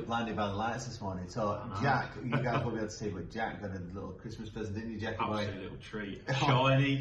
blinded by the lights this morning. So Jack, you guys won't be able to see, but Jack got a little Christmas present, didn't you, Jack? Absolute little treat.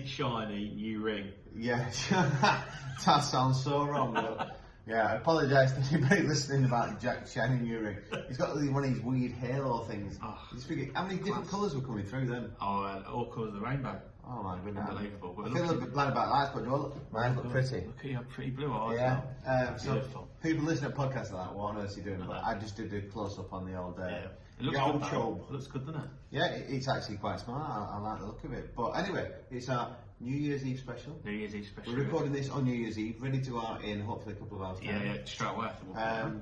Shiny new ring. Yeah, that sounds so wrong. But yeah, I apologise to anybody listening about Jack's shiny new ring. He's got one of these weird halo things. Just figure, how many different colours were coming through then? All colours of the rainbow. Oh my goodness. Unbelievable. I feel a little bit glad about lights, but mine look pretty. Look at your pretty blue eyes. Yeah. So beautiful. people listening to podcasts are like, what on earth are you doing? But I just did a close up on the old It looks old good, show. It looks good, doesn't it? Yeah, it's actually quite smart. I like the look of it. But anyway, it's our New Year's Eve special. New Year's Eve special. We're recording this on New Year's Eve, ready to go out in hopefully a couple of hours. Yeah, straight away.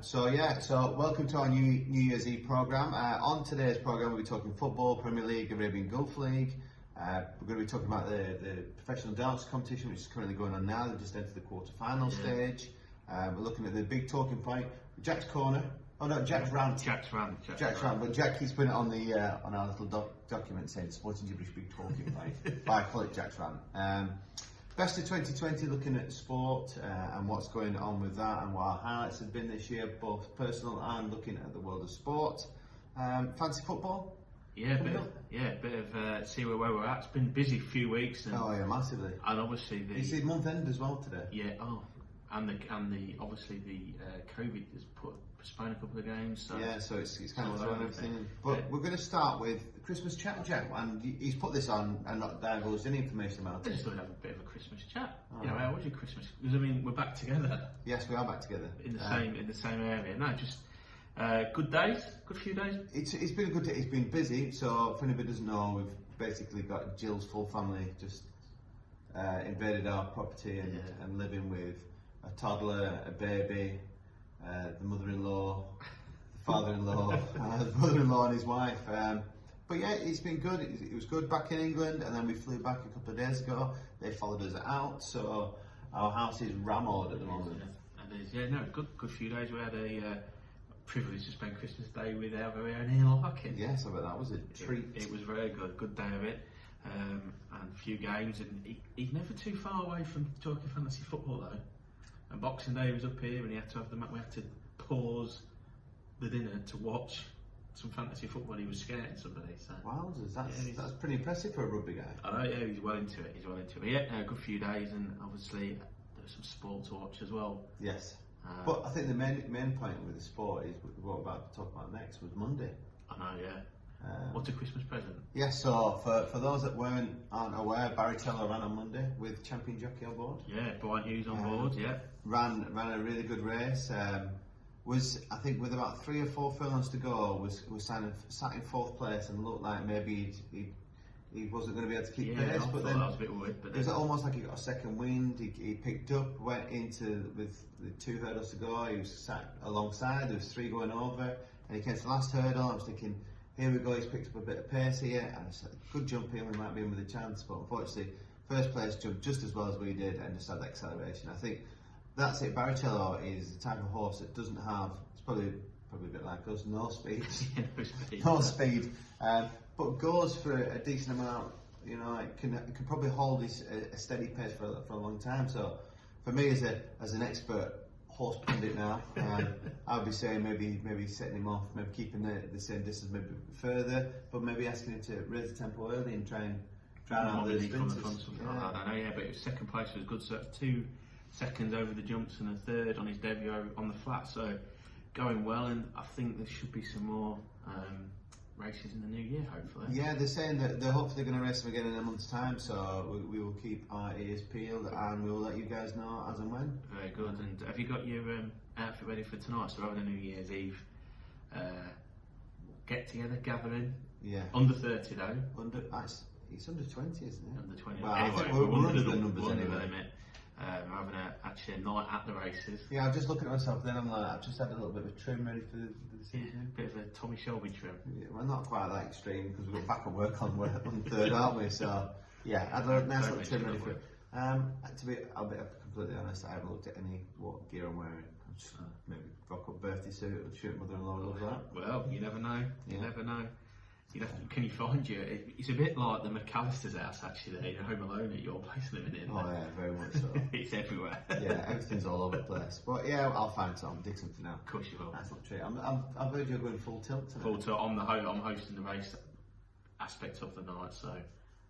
So welcome to our New Year's Eve programme. On today's programme, we'll be talking football, Premier League, Arabian Gulf League. We're going to be talking about the professional darts competition, which is currently going on now. They've just entered the quarter-final stage. We're looking at the big talking point, Jack's corner. Oh no, Jack's rant. Jack's rant. But Jack keeps putting it on the on our little document saying Sporting Jibberish big talking point. But I call it Jack's rant. Best of 2020, looking at sport and what's going on with that, and what our highlights have been this year, both personal and looking at the world of sport. Fancy football? Yeah, a bit of see where we're at. It's been a busy few weeks. And, massively. And obviously it's the month end as well today. Yeah. And the obviously the COVID has postponed a couple of games. So yeah, so it's kind of throwing everything. But we're going to start with Christmas chat, Jack, and he's put this on and not divulged any information about it. I just thought we'd have a bit of a Christmas chat. How was your Christmas? Because I mean, we're back together. Yes, we are back together in the same area. No, just. Good days, good few days. It's been a good day. It's been busy. So if anybody doesn't know, we've basically got Jill's full family just invaded our property and living with a toddler, a baby, the mother-in-law, the father-in-law, the brother-in-law and his wife. But yeah, it's been good. It was good back in England, and then we flew back a couple of days ago. They followed us out, so our house is rammed at the moment. Good few days. We had a privilege to spend Christmas Day with our very own Ian Larkin. Yes, I bet that was a treat. It was very good day of it, and a few games, and he's never too far away from talking fantasy football though. And Boxing Day was up here, and he had to have we had to pause the dinner to watch some fantasy football. He was scaring somebody. So that's pretty impressive for a rugby guy. I know, yeah, he's well into it. But yeah, a good few days, and obviously there was some sport to watch as well. Yes. But I think the main point with the sport is what we're about to talk about next was Monday. I know, yeah. What's a Christmas present? Yes, so for those that aren't aware, Barry Teller ran on Monday with champion jockey on board. Yeah, Brian Hughes on board, yeah. Ran a really good race. Was, I think, with about 3 or 4 furlongs to go, was sat in 4th place and looked like maybe he wasn't going to be able to keep pace, but then that was a bit weird, it was almost like he got a second wind. He picked up, went into with the 2 hurdles to go. He was sat alongside. There was 3 going over, and he came to the last hurdle. I was thinking, here we go. He's picked up a bit of pace here, and it's a good jump in. We might be in with a chance, but unfortunately, first place jumped just as well as we did, and just had that acceleration. I think that's it. Barrichello is the type of horse that doesn't have. It's probably a bit like us, no speed, no speed. But goes for a decent amount, it can probably hold a steady pace for a long time. So for me as an expert horse pundit now, I would be saying maybe setting him off, maybe keeping the same distance, maybe further, but maybe asking him to raise the tempo early and try out the sprinters. But second place was good, so 2 seconds over the jumps and a 3rd on his debut on the flat, so going well, and I think there should be some more races in the new year, hopefully. Yeah, they're saying that they're hopefully going to race them again in a month's time, so we will keep our ears peeled and we will let you guys know as and when. Very good. And have you got your outfit ready for tonight? So we're having a New Year's Eve get together, gathering. Yeah. Under 30 though. It's under 20, isn't it? Under 20. Well, anyway, I think we're under the numbers anyway. We're having a night at the races. Yeah, I'm just looking at myself. Then I'm like, I've just had a little bit of a trim ready for the season. Bit of a Tommy Shelby trim. Yeah, well, not quite that extreme because we're back at work on 3rd, aren't we? So yeah, I had a nice little trim ready for it. I'll be completely honest. I haven't looked at what gear I'm wearing. I'm just maybe rock up birthday suit or shirt mother-in-law loves that. Well, you never know. You never know. Can you find you? It's a bit like the McAllister's house actually. Home Alone at your place living in. Oh yeah, very much so. It's everywhere. Yeah, everything's all over the place. But yeah, I'll find something, dig something out. Of course you will. That's not true. I've heard you're going full tilt tonight. Full tilt. I'm hosting the race aspect of the night, so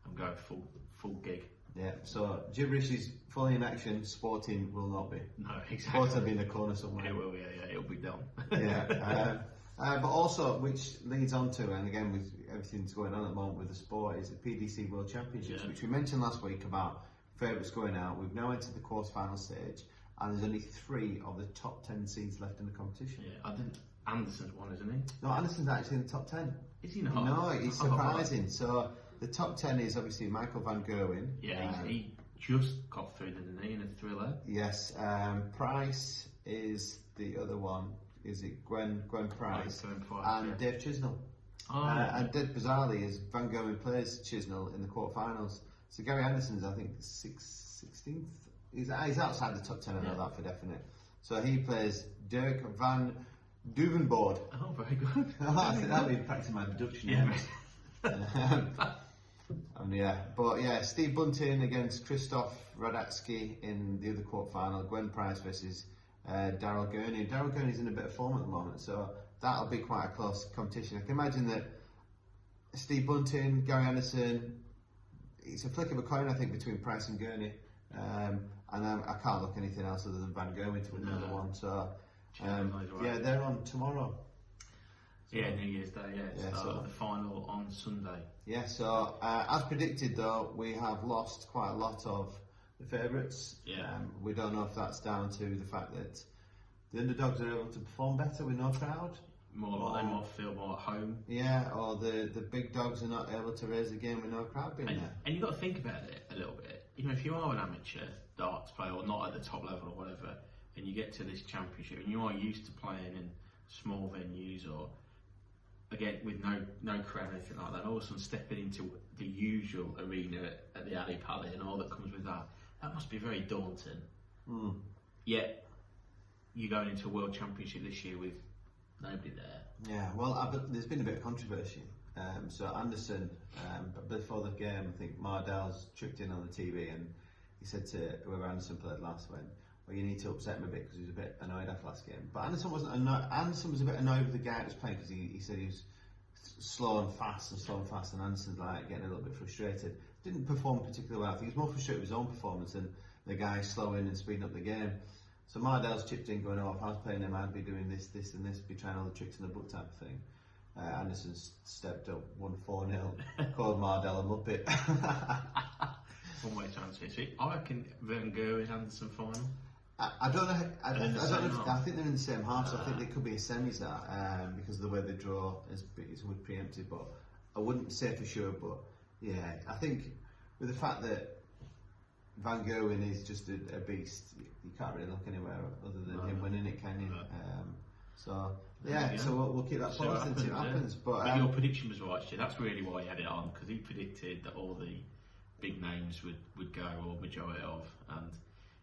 I'm going full gig. Yeah. So Jibberish is fully in action. Sporting will not be. No, exactly. Sporting will be in the corner somewhere. It will. Yeah, it'll be done. Yeah. But also, which leads on to, and again with everything's going on at the moment with the sport, is the PDC World Championships, which we mentioned last week about favourites going out. We've now entered the quarter-final stage, and there's only 3 of the top 10 seeds left in the competition. Yeah, I think Anderson's one, isn't he? No, Anderson's actually in the top 10. Is he not? No, he's surprising. So the top 10 is obviously Michael van Gerwen. Yeah, he just got through, didn't he, in a thriller? Yes. Price is the other one. Is it Gwen Price and Dave Chisnell? And dead bizarrely is Van Gerwen plays Chisnell in the quarterfinals. So Gary Anderson's I think 16th. He's outside the top 10. I know that for definite. So he plays Dirk van Duvenbord. Oh, very good. That'll be practicing my deduction. Yeah. But yeah, Steve Bunting against Christoph Radatsky in the other quarterfinal. Gwen Price versus Daryl Gurney. Daryl Gurney's in a bit of form at the moment, so that'll be quite a close competition. I can imagine that Steve Bunting, Gary Anderson, it's a flick of a coin, I think, between Price and Gurney. And I can't look anything else other than Van Gerwen to win another one. So yeah, they're on tomorrow. So, yeah, New Year's Day. Yeah, so the final on Sunday. Yeah. So as predicted, though, we have lost quite a lot of the favourites. Yeah. We don't know if that's down to the fact that the underdogs are able to perform better with no crowd. They might feel more at home. Yeah, or the big dogs are not able to raise a game with no crowd being there. And you've got to think about it a little bit. You know, if you are an amateur darts player or not at the top level or whatever, and you get to this championship and you are used to playing in small venues or again with no crowd or anything like that, and all of a sudden stepping into the usual arena at the Ali Pali and all that comes with that must be very daunting. Yet you're going into a world championship this year with nobody there. Yeah, well, there's been a bit of controversy. So Anderson, before the game, I think Mardell's tripped in on the TV and he said to whoever Anderson played last, well, you need to upset him a bit because he was a bit annoyed after last game. But Anderson wasn't annoyed. Anderson was a bit annoyed with the guy that was playing because he said he was slow and fast, and Anderson's like getting a little bit frustrated. Didn't perform particularly well. I think he was more frustrated with his own performance than the guy slowing and speeding up the game. So Mardell's chipped in going, if I was playing him, I'd be doing this and this, be trying all the tricks in the book type of thing. Anderson stepped up, won 4-0, called Mardell a muppet. One way to answer it. I reckon Van Gerwen Anderson final. I don't know. I think they're in the same half, so I think they could be a semis because of the way they draw is preempted. But I wouldn't say for sure. But yeah, I think with the fact that Van Gerwen is just a beast, you can't really look anywhere other than him winning it, can you? So we'll keep that posted and see what happens. But your prediction was right, Stu. That's really why he had it on, because he predicted that all the big names would go, or majority of, and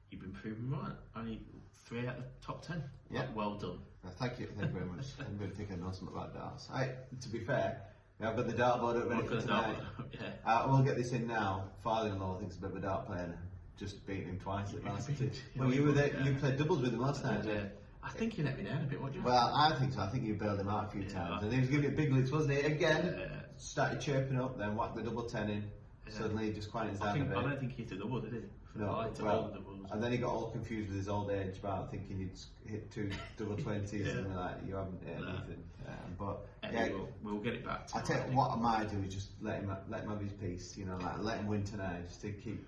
you've been proven right. Only 3 out of the top 10. Yeah. Well done. Thank you very much. I'm going to think I know something about darts. To be fair, I've got the dartboard up ready for tonight. We'll get this in now. Father-in-law thinks a bit of a dart player. Just beat him twice at last. Well, you were there. You played doubles with him last night. Yeah. I think you let me down a bit, what do you? Well, I think so. I think you bailed him out a few times. And he was giving it big licks, wasn't he? Again, started chirping up, then whacked the double 10 in. Suddenly he just quietens down a bit. I don't think he hit a double, did he? And then he got all confused with his old age about thinking he'd hit 2 double 20s and like, you haven't hit anything. But we'll get it back. I tell you what I might do is just let him have his peace, let him win tonight, just to keep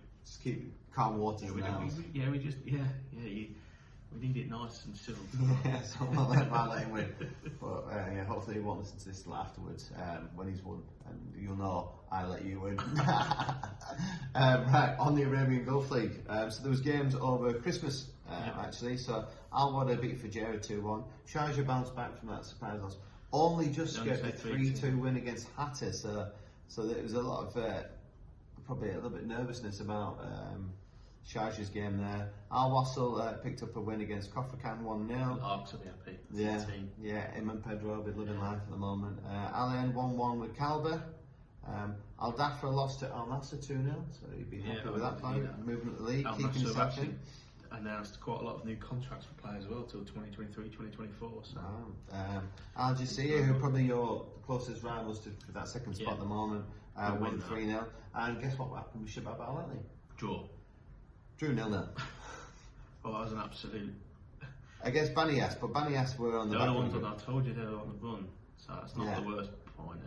calm waters. We need it nice and chill. So I'll let him win. But hopefully he won't listen to this till afterwards when he's won, and you'll know I let you win. Right, on the Arabian Gulf League. So there was games over Christmas actually. So Al-Wada beat Fujairah 2-1. Sharjah bounced back from that surprise loss. Only just get the 3-2 win against Hatta. So there was a lot of probably a little bit nervousness about Sharjah's game there. Al Wassel picked up a win against Kofrakan 1-0. Larks will be happy. Yeah, him and Pedro will be living life at the moment. Alain 1-1 with Calder. Al Dafra lost to Al Nassr 2-0, so he'd be happy with that plan. Moving up the league, Al keeping Nassr his have actually happy. announced quite a lot of new contracts for players as well till 2023, 2024. So. Al Jazeera, who are probably your closest rivals for that second spot at the moment, won 3-0. And guess what happened with Shabab Al Ahly? Draw. Drew 0-0. Well, that was an absolute. Against Banias, but Banias were on the back. The other ones that I told you they were on the run, so that's not the worst point.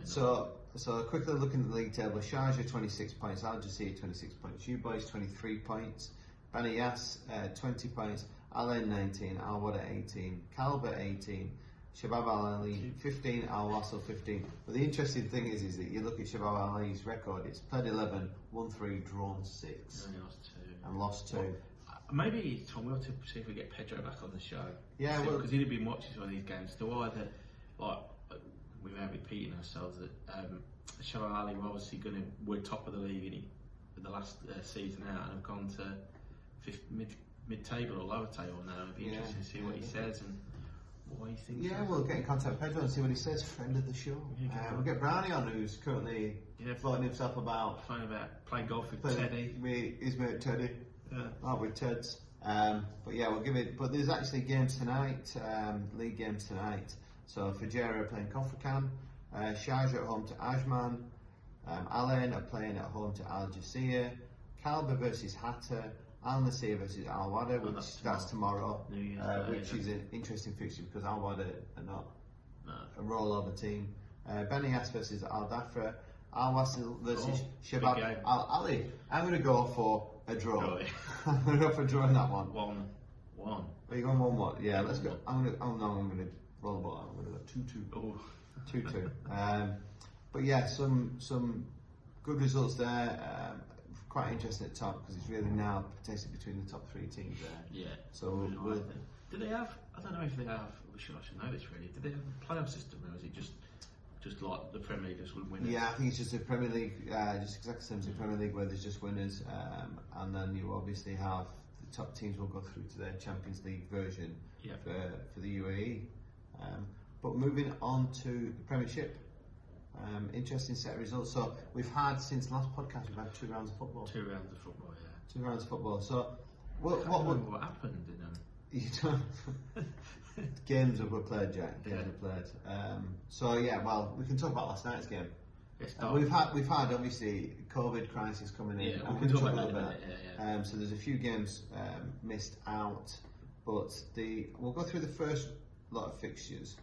So quickly looking at the league table: Sharjah 26 points, Al Jazeera 26 points, you boys 23 points, Banias 20 points, Alain 19, Al Wada 18, Kalba 18, Shabab Al Ahly 15, Al Wassel 15. But the interesting thing is that you look at Shabab Al Ahly's record; it's played 11, won 3, drawn 6, and lost 2. Maybe Tom, we'll have to see if we get Pedro back on the show. Yeah, because he'd have been watching some of these games. So either, like, without repeating ourselves, that Shabab Ahly were obviously were top of the league in the last season out and have gone to mid-table or lower table now. It'd be interesting to see what he says and what he thinks. Yeah, we'll get in contact with Pedro and see what he says. Friend of the show. We'll get Brownie on, who's currently floating himself about. Playing golf with Teddy. His mate Teddy. With Ted's. But yeah, we'll give it. But there's actually games tonight, league games tonight. So Fajera are playing Kofrakan, Sharjah at home to Ajman, Alain are playing at home to Al Jazeera, Kalba versus Hatta, Al Nassr versus Al Wada, which that's tomorrow, which is an interesting fixture because Al Wada are not a rollover team. Banias versus Al Dafra, Al Wassel versus Shabab Al Ahly. I'm going to go for a draw. I'm going to go for a draw in that one. 1-1. Are you going 1-1? Yeah, let's go. I'm going to roll the ball out. I'm going to go 2-2. 2-2. But yeah, some good results there. Quite interesting at the top because it's really now potentially between the top 3 teams there. Yeah. So do they have? I don't know if they have. I should know this really. Do they have a playoff system or is it just like the Premier League just winners? Yeah, I think it's just a Premier League, just exactly the same as the Premier League where there's just winners, and then you obviously have the top teams will go through to their Champions League version for the UAE. But moving on to the Premiership, interesting set of results. So we've had since the last podcast, we've had 2 rounds of football. 2 rounds of football, yeah. 2 rounds of football. So what happened in them? You don't. Games that were played, Jack. Games were played. So yeah, well, we can talk about last night's game. We've had obviously COVID crisis coming in. Yeah, we can talk about that. Yeah. So there's a few games missed out, but we'll go through the first lot of fixtures,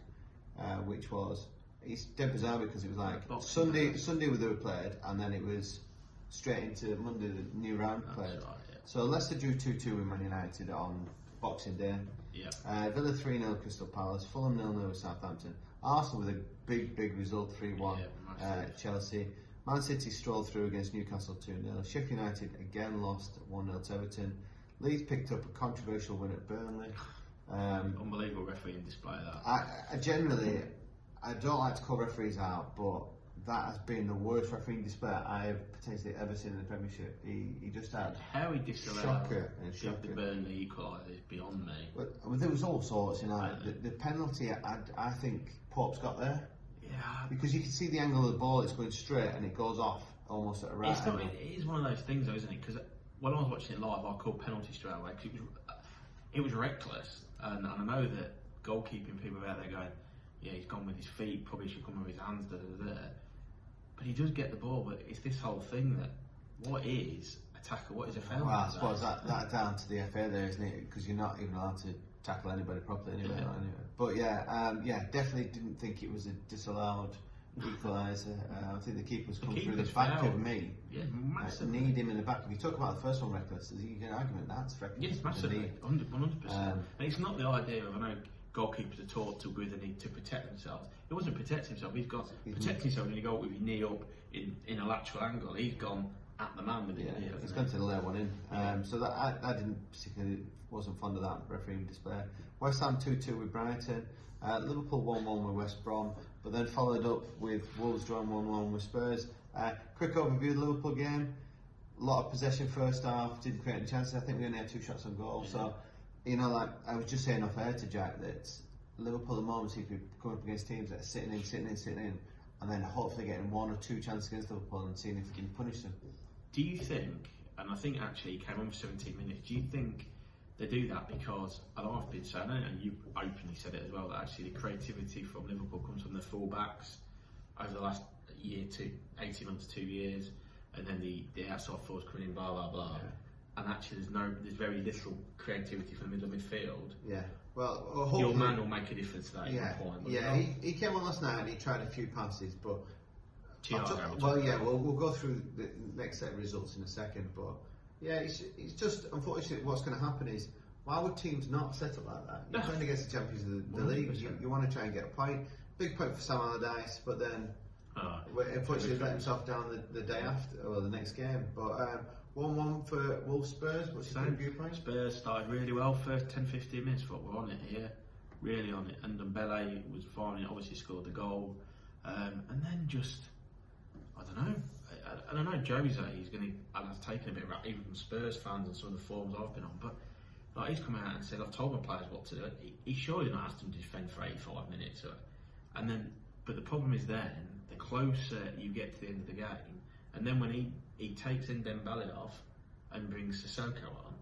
which was it's dead bizarre because it was like Sunday they were played, and then it was straight into Monday the new round played. Right, yeah. So Leicester drew 2-2 with Man United on Boxing Day. Yeah. Villa 3-0 Crystal Palace, Fulham 0-0 with Southampton, Arsenal with a big result 3-1 Chelsea, Man City strolled through against Newcastle 2-0, Sheffield United again lost 1-0 to Everton, Leeds picked up a controversial win at Burnley. Unbelievable refereeing display that. I don't like to call referees out, but that has been the worst refereeing display I have potentially ever seen in the Premiership. He just had how he disallowed the Burnley equaliser is beyond me. But there was all sorts, the penalty. I think Pope's got there. Yeah. Because you can see the angle of the ball; it's going straight and it goes off almost at a right angle. It is one of those things, though, isn't it? Because when I was watching it live, I called penalty straight away because it was reckless, and I know that goalkeeping people are out there going, yeah, he's gone with his feet, probably should come with his hands, but he does get the ball. But it's this whole thing that what is a tackle, what is a foul? Well, I suppose that's down to the FA there, isn't it? Because you're not even allowed to tackle anybody properly anyway. But definitely didn't think it was a disallowed equaliser. I think the keeper's come through the back of me. Yeah, massively. Need him in the back. If you talk about the first one reckless, you can argument that's reckless. Yes, massively, 100%. And it's not the idea of, I know goalkeepers are taught to with the need to protect themselves. He wasn't protecting himself. He's got protect himself when you go with your knee up in a lateral angle. He's gone at the man with his knee. He's gone to lay one in. So that I didn't particularly wasn't fond of that refereeing display. West Ham 2-2 with Brighton. Liverpool 1-1 with West Brom, but then followed up with Wolves drawing 1-1 with Spurs. Quick overview of the Liverpool game. a lot of possession first half, didn't create any chances. I think we only had 2 shots on goal. So, you know, like I was just saying off air to Jack that Liverpool at the moment seem to be coming up against teams that are sitting in, and then hopefully getting 1 or 2 chances against Liverpool and seeing if we can punish them. Do you think, and I think actually he came on for 17 minutes, do you think they do that because, and I've been saying it, and you openly said it as well, that actually the creativity from Liverpool comes from the full-backs over the last year, 18 months, 2 years, and then the outside forwards coming in, blah, blah, blah. Yeah. And actually there's very little creativity from the middle of midfield. Yeah. Well, your man will make a difference today. Yeah, he came on last night and he tried a few passes, but we'll go through the next set of results in a second. But yeah, it's just unfortunately what's going to happen is, why would teams not set up like that? You're playing against the champions of the league. You want to try and get a point. Big point for Sam Allardyce, but then unfortunately let himself down the day after or the next game. But 1-1 for Wolves Spurs. What's your viewpoint? Spurs started really well for 10-15 minutes, but we're on it here, really on it. And Dembele was fine, obviously scored the goal, and then just I don't know. Jose, he's going to, and I've taken a bit of that, even from Spurs fans and some of the forums I've been on, but like he's come out and said, I've told my players what to do. He surely not asked them to defend for 85 minutes, but the problem is then the closer you get to the end of the game, and then when he takes in Dembele off and brings Sissoko on,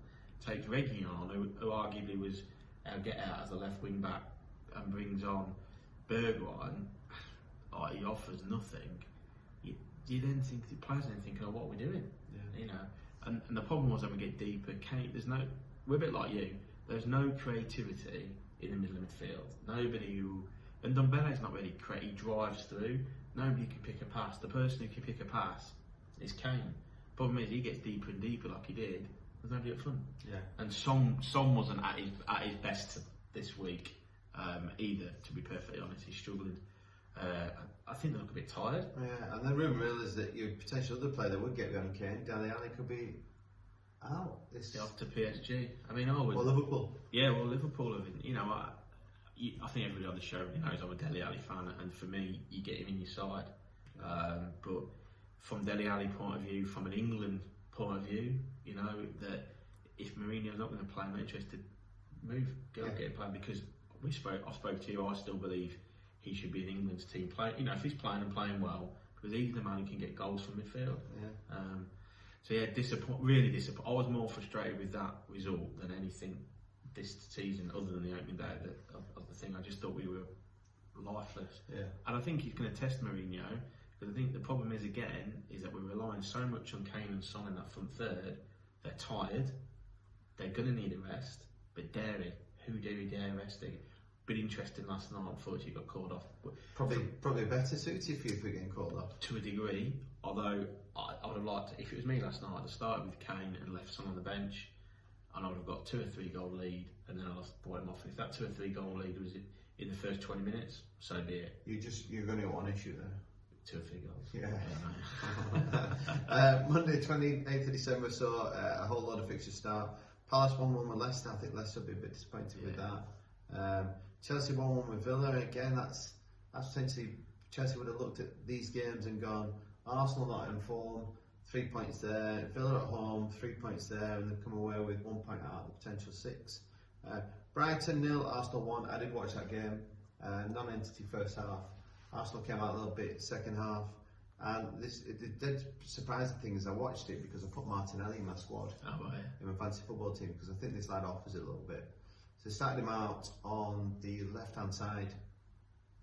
takes Reguilon on, who arguably was get out as a left wing back, and brings on Bergwijn, he offers nothing. You then think the players then think, what are we doing? Yeah. You know, and the problem was when we get deeper, we're a bit like you. There's no creativity in the middle of midfield. And Dembele's not really creative. He drives through. Nobody can pick a pass. The person who can pick a pass is Kane. Problem is, he gets deeper and deeper like he did. There's nobody up front. Yeah. And Son wasn't at his best this week either. To be perfectly honest, he's struggling. I think they look a bit tired. Yeah, and the rumour is that your potential other player that would get behind Kane, Dele Alli, could be out. Off to PSG. I mean, or Liverpool. Yeah, well, Liverpool have been. You know, I think everybody on the show knows I'm a Dele Alli fan, and for me, you get him in your side. But from Dele Alli point of view, from an England point of view, you know that if Mourinho's not going to play, I'm interested. Go and get him playing, because I spoke to you. I still believe he should be an England's team player. You know, if he's playing and playing well, because he's the man who can get goals from midfield. Yeah. So yeah, really disappointed. I was more frustrated with that result than anything this season, other than the opening day of the thing. I just thought we were lifeless. Yeah. And I think he's going to test Mourinho, because I think the problem is that we're relying so much on Kane and Son in that front third. They're tired. They're going to need a rest. But who dare rest? Been interesting last night. Unfortunately, got called off. Probably better suited for you for getting called off to a degree. Although I would have liked, if it was me last night, I'd have started with Kane and left Son on the bench, and I would have got 2 or 3 goal lead, and then I'd have brought him off. And if that 2 or 3 goal lead was in the first 20 minutes, so be it. You're going to get one issue there. 2 or 3 goals. Yeah. Monday, 28th of December, saw a whole lot of fixtures start. Palace 1-1 with Leicester. I think Leicester will be a bit disappointed with that. Chelsea 1-1 with Villa. Again, that's potentially, Chelsea would have looked at these games and gone, Arsenal not in form, 3 points there. Villa at home, 3 points there, and they've come away with 1 point out of the potential 6. Brighton 0, Arsenal 1. I did watch that game. Non-entity first half. Arsenal came out a little bit second half. And the dead surprising thing is I watched it because I put Martinelli in my squad. In my fantasy football team, because I think this lad offers it a little bit. So I started him out on the left-hand side.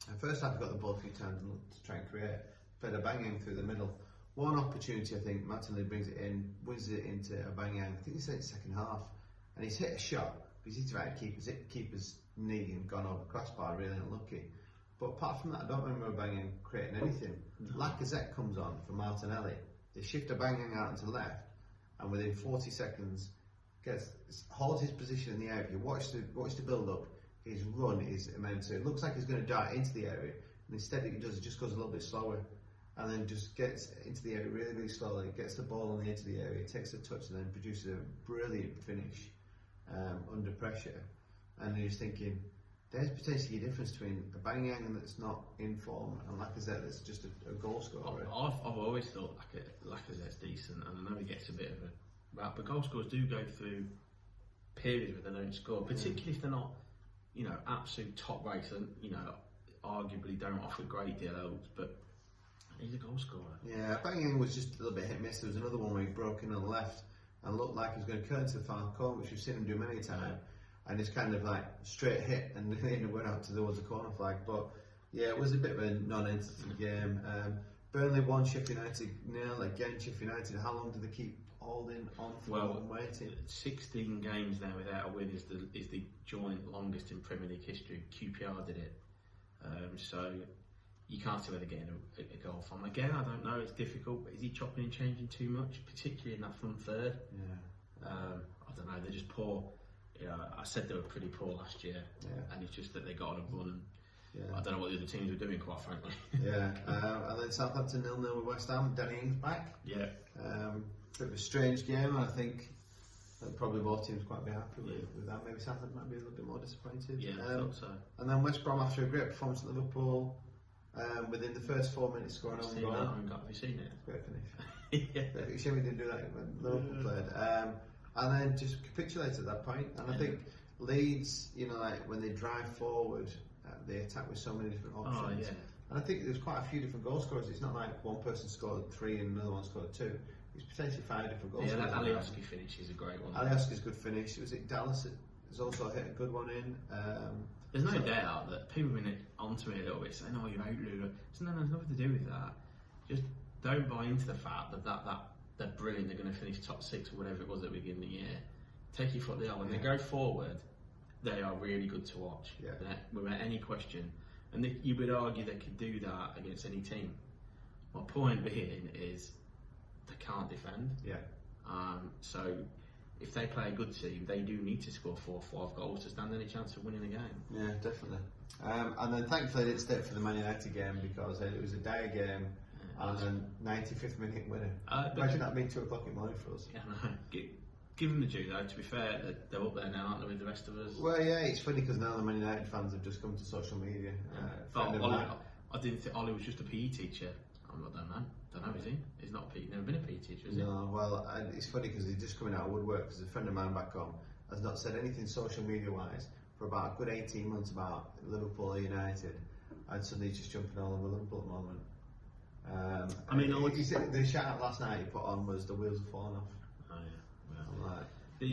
And first half, he got the ball 3 times and looked to try and create. Played a banging through the middle. One opportunity, I think, Martinelli brings it in, wins it into a banging. I think he said it's second half. And he's hit a shot, but he's hit it right at keeper's knee and gone over crossbar, really unlucky. But apart from that, I don't remember Banging creating anything. Lacazette comes on for Martinelli. They shift a Banging out into left, and within 40 seconds, holds his position in the area. You watch the build up. His run is immense. It looks like he's going to dart into the area, and instead he just goes a little bit slower, and then just gets into the area really, really slowly. Gets the ball on the edge of the area, takes a touch, and then produces a brilliant finish under pressure. And you're just thinking, there's potentially a difference between a Bangyan that's not in form and Lacazette that's just a goal scorer. I've always thought Lacazette's decent, and I know he gets a bit of a rap, but goal scorers do go through periods where they don't score, particularly if they're not, absolute top race, and arguably don't offer great deals, but he's a goal scorer. Yeah, Bangyan was just a little bit hit and miss. There was another one where he broke in on the left and looked like he was going to curl to the far corner, which we've seen him do many times. And it's kind of like straight hit and then went out towards the corner flag. But yeah, it was a bit of a non-entity game. Burnley won, Sheffield United 0. Again, Sheffield United, how long do they keep holding on for and waiting? 16 games now without a win is the joint longest in Premier League history. QPR did it. So you can't see where they're getting a goal from. Again, I don't know, it's difficult, but is he chopping and changing too much, particularly in that front third? Yeah. I don't know, they're just poor. I said they were pretty poor last year, and it's just that they got on a run. I don't know what the other teams were doing, quite frankly. And then Southampton 0-0 with West Ham. Danny Ings back. Bit of a strange game, and I think probably both teams quite be happy with that. Maybe Southampton might be a little bit more disappointed. I thought so. And then West Brom, after a great performance at Liverpool, within the first 4 minutes scoring on goal. Have you seen it? Great finish. Shame we didn't do that when Liverpool played. And then just capitulated at that point. And I think Leeds, when they drive forward, they attack with so many different options. And I think there's quite a few different goal scorers. It's not like one person scored 3 and another one scored 2. It's potentially 5 different goal scorers. Yeah, that Alioski finish is a great one. Alioski's good finish. Was it Dallas has also hit a good one in? There's no doubt that people have been onto me a little bit saying, "Oh, you're out, Lula." So no, there's nothing to do with that. Just don't buy into the fact that they're brilliant. They're going to finish top 6 or whatever it was at the beginning of the year. Take your foot down. When they go forward, they are really good to watch, without any question. And you would argue they could do that against any team. My point being is they can't defend. So if they play a good team, they do need to score 4 or 5 goals to stand any chance of winning a game. Yeah, definitely. And then thankfully they didn't stay for the Man United game because it was a dire game. And then 95th minute winner. Imagine that being 2 o'clock in the morning for us. Yeah, I know. Give them the due though, to be fair, they're up there now, aren't they, with the rest of us? Well, yeah, it's funny because now the Man United fans have just come to social media. I didn't think Ollie was just a PE teacher. I don't know, is he? He's not a PE, never been a PE teacher, is he? No, well, it's funny because he's just coming out of woodwork because a friend of mine back home has not said anything social media wise for about a good 18 months about Liverpool or United, and suddenly he's just jumping all over Liverpool at the moment. The shout out last night he put on was the wheels have fallen off. Oh yeah. I'm like,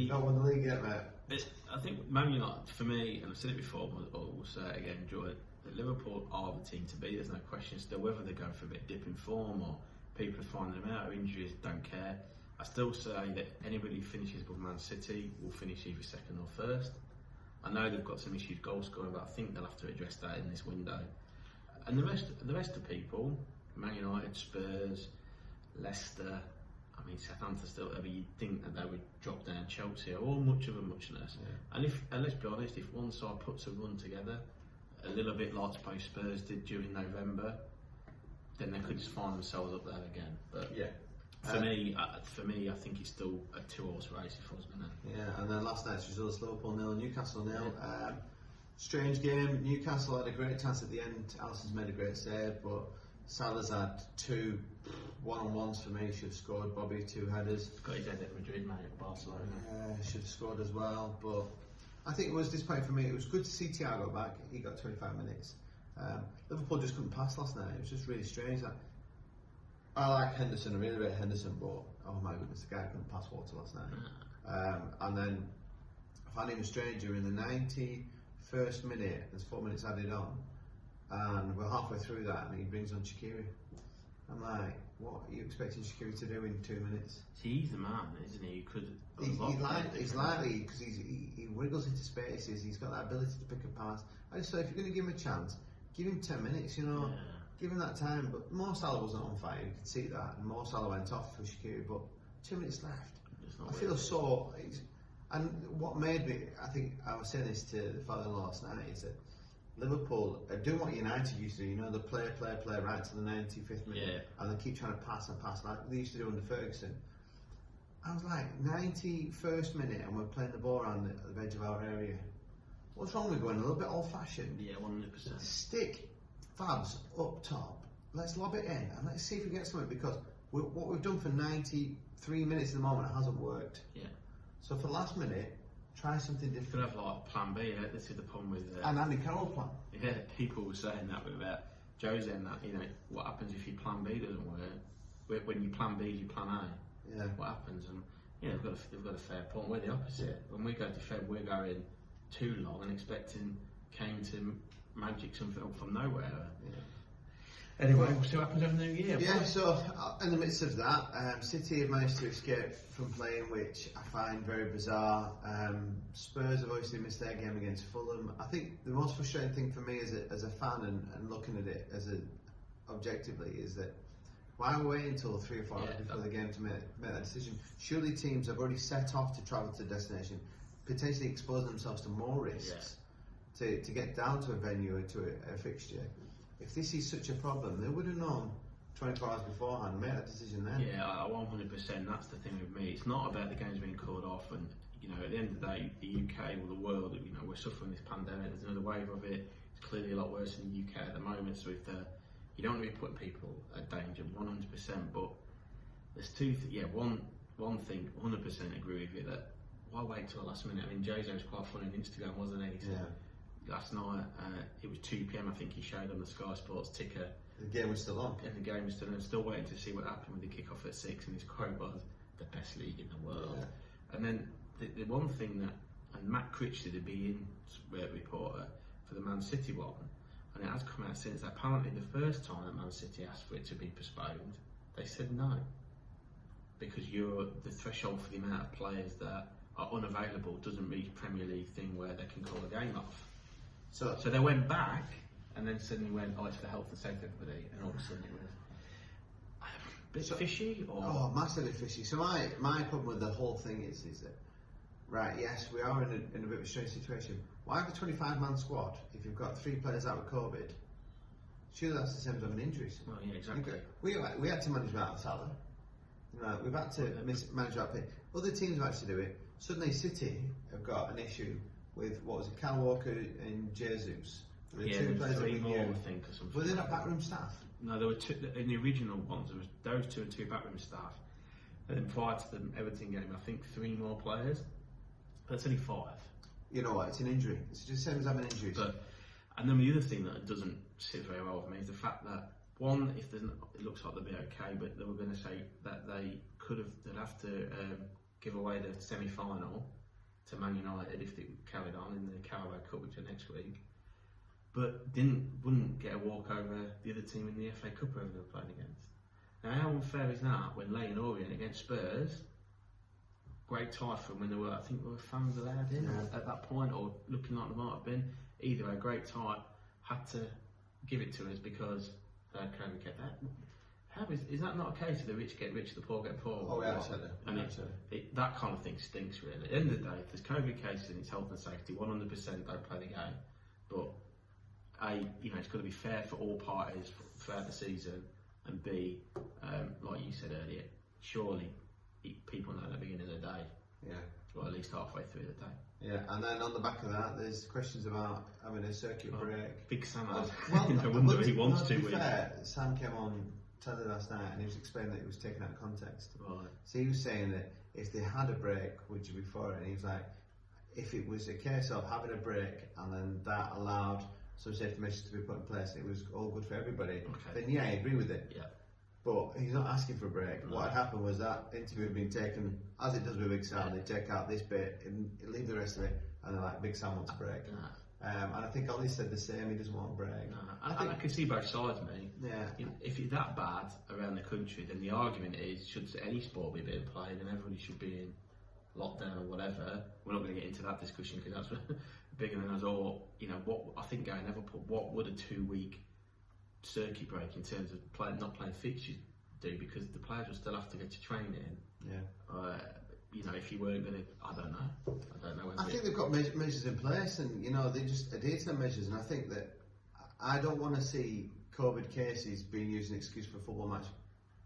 not won the league yet, mate. I think Man United, for me, and I've said it before, but I'll say it again, Joy, that Liverpool are the team to beat. There's no question still, whether they're going for a bit dip in form or people are finding them out or injuries, don't care. I still say that anybody who finishes above Man City will finish either second or first. I know they've got some issues goal scoring, but I think they'll have to address that in this window. And the rest of people, Man United, Spurs, Leicester, Southampton still, you'd think that they would drop down. Chelsea are all much of a muchness. And let's be honest, if one side puts a run together, a little bit like Spurs did during November, then they could just find themselves up there again. But for me, I think it's still a 2-horse race if I was going to. Yeah, and then last night's results: Liverpool 0, Newcastle 0. Strange game. Newcastle had a great chance at the end. Alisson's made a great save, but Salah's had 2 one-on-ones for me. Should have scored. Bobby 2 headers. Got his head at Madrid, mate, at Barcelona. Should have scored as well. But I think it was disappointing for me. It was good to see Thiago back. He got 25 minutes. Liverpool just couldn't pass last night. It was just really strange. I like Henderson. I really rate Henderson, but oh my goodness, the guy couldn't pass water last night. And then I found him strange during the 91st minute. There's 4 minutes added on, and we're halfway through that, and he brings on Shaqiri. I'm like, what are you expecting Shaqiri to do in 2 minutes? He's the man, isn't he? He's lively because he wiggles into spaces. He's got that ability to pick a pass. I just thought if you're going to give him a chance, give him 10 minutes. Give him that time. But Mo Salah wasn't on fire. You could see that, and Mo Salah went off for Shaqiri. But 2 minutes left. I feel so. And what made me, I think I was saying this to the father-in-law last night, is that Liverpool are doing what United used to do, the play right to the 95th minute, and they keep trying to pass like they used to do under Ferguson. I was like, 91st minute, and we're playing the ball around the edge of our area. what's wrong with going a little bit old-fashioned? Yeah, 100%. Stick Fabs up top. Let's lob it in and let's see if we get something, because what we've done for 93 minutes at the moment hasn't worked. Yeah. So for the last minute, try something Could different. have like plan B. Yeah? This is the problem with. And Andy Carroll's plan. Yeah, people were saying that about Jose and that. What happens if your plan B doesn't work? When your plan B is your plan A. Yeah. What happens? And they've got a fair point. We're the opposite. When we go to Feb, we're going too long and expecting Kane to magic something up from nowhere. Yeah. Anyway, we'll see what happens over the new year. Yeah, so in the midst of that, City have managed to escape from playing, which I find very bizarre. Spurs have obviously missed their game against Fulham. I think the most frustrating thing for me as a fan and looking at it objectively is that why wait until 3 or 4 hours before the game to make that decision? Surely teams have already set off to travel to the destination, potentially exposing themselves to more risks to get down to a venue or to a fixture. If this is such a problem, they would have known 24 hours beforehand and made that decision then. Yeah, 100%. That's the thing with me. It's not about the games being called off, and at the end of the day, the UK or the world, we're suffering this pandemic. There's another wave of it. It's clearly a lot worse in the UK at the moment. So you don't want to be putting people at danger, 100%. But there's one thing, 100% agree with you that why wait till the last minute? I mean, Jose was quite funny on Instagram, wasn't he? So last night, it was 2 PM, I think he showed on the Sky Sports ticker. The game was still on. And the game was still on. Still waiting to see what happened with the kick-off at 6, and his quote was, the best league in the world. Yeah. And then the one thing that, and Matt Critchley, the beIN reporter for the Man City one, and it has come out since, that apparently the first time that Man City asked for it to be postponed, they said no. Because the threshold for the amount of players that are unavailable doesn't reach Premier League thing where they can call a game off. So they went back and then suddenly went, it's for the health and safety of everybody, and all of a sudden it was a bit fishy. Oh, massively fishy. So my problem with the whole thing is that, right, yes, we are in a bit of a strange situation. Why have a 25-man squad if you've got 3 players out with COVID? Surely that's the same as having injuries. Well, yeah, exactly. We had to manage without Salah. We've had to manage without Pitt. Other teams have had to do it. Suddenly City have got an issue with, what was it, Kyle Walker and Jesus. The 2 players that we knew. I think, or something. Were they not backroom staff? No, there were 2, in the original ones, there was those 2 and 2 backroom staff. And then prior to the Everton game, I think 3 more players. That's only 5. You know what, it's an injury. It's just the same as having injuries. And then the other thing that doesn't sit very well with me is the fact that, one, if there's it looks like they'll be okay, but they were going to say that they'd have to give away the semi-final to Man United if they carried on in the Carabao Cup, which are next week, but wouldn't get a walk over the other team in the FA Cup whoever they were playing against. Now, how unfair is that when Leyton Orient against Spurs, great tie for them when there were, I think there were fans allowed in at that point, or looking like there might have been, either way, a great tie, had to give it to us because they had COVID kept that. Is that not a case of the rich get rich, the poor get poor? Oh, yeah, absolutely. And that kind of thing stinks, really. At the end of the day, if there's COVID cases and it's health and safety, 100% don't play the game. But it's got to be fair for all parties throughout the season, and B, like you said earlier, surely people know at the beginning of the day. Yeah. Or at least halfway through the day. Yeah, and then on the back of that, there's questions about having a circuit break. Big Sam has. I wonder if he wants to. To be fair, Sam came on telly last night and he was explaining that it was taken out of context. Right. So he was saying that if they had a break, would you be for it? And he was like, if it was a case of having a break and then that allowed some safety measures to be put in place, it was all good for everybody, then yeah, I agree with it. Yeah. But he's not asking for a break. No. What had happened was that interview had been taken, as it does with Big Sam, they take out this bit and leave the rest of it, and they're like, Big Sam wants a break. And I think Ollie said the same, he doesn't want a break. I can see both sides, mate. Yeah. If it's that bad around the country, then the argument is, should any sport be being played and everybody should be in lockdown or whatever? We're not going to get into that discussion because that's bigger than us all. What I think Gary Neville put, what would a 2-week circuit break in terms of not playing fixtures do, because the players will still have to go to training. Yeah. If you weren't going to, I don't know. I think they've got measures in place, and they just adhere to the measures. And I think that I don't want to see COVID cases being used as an excuse for a football match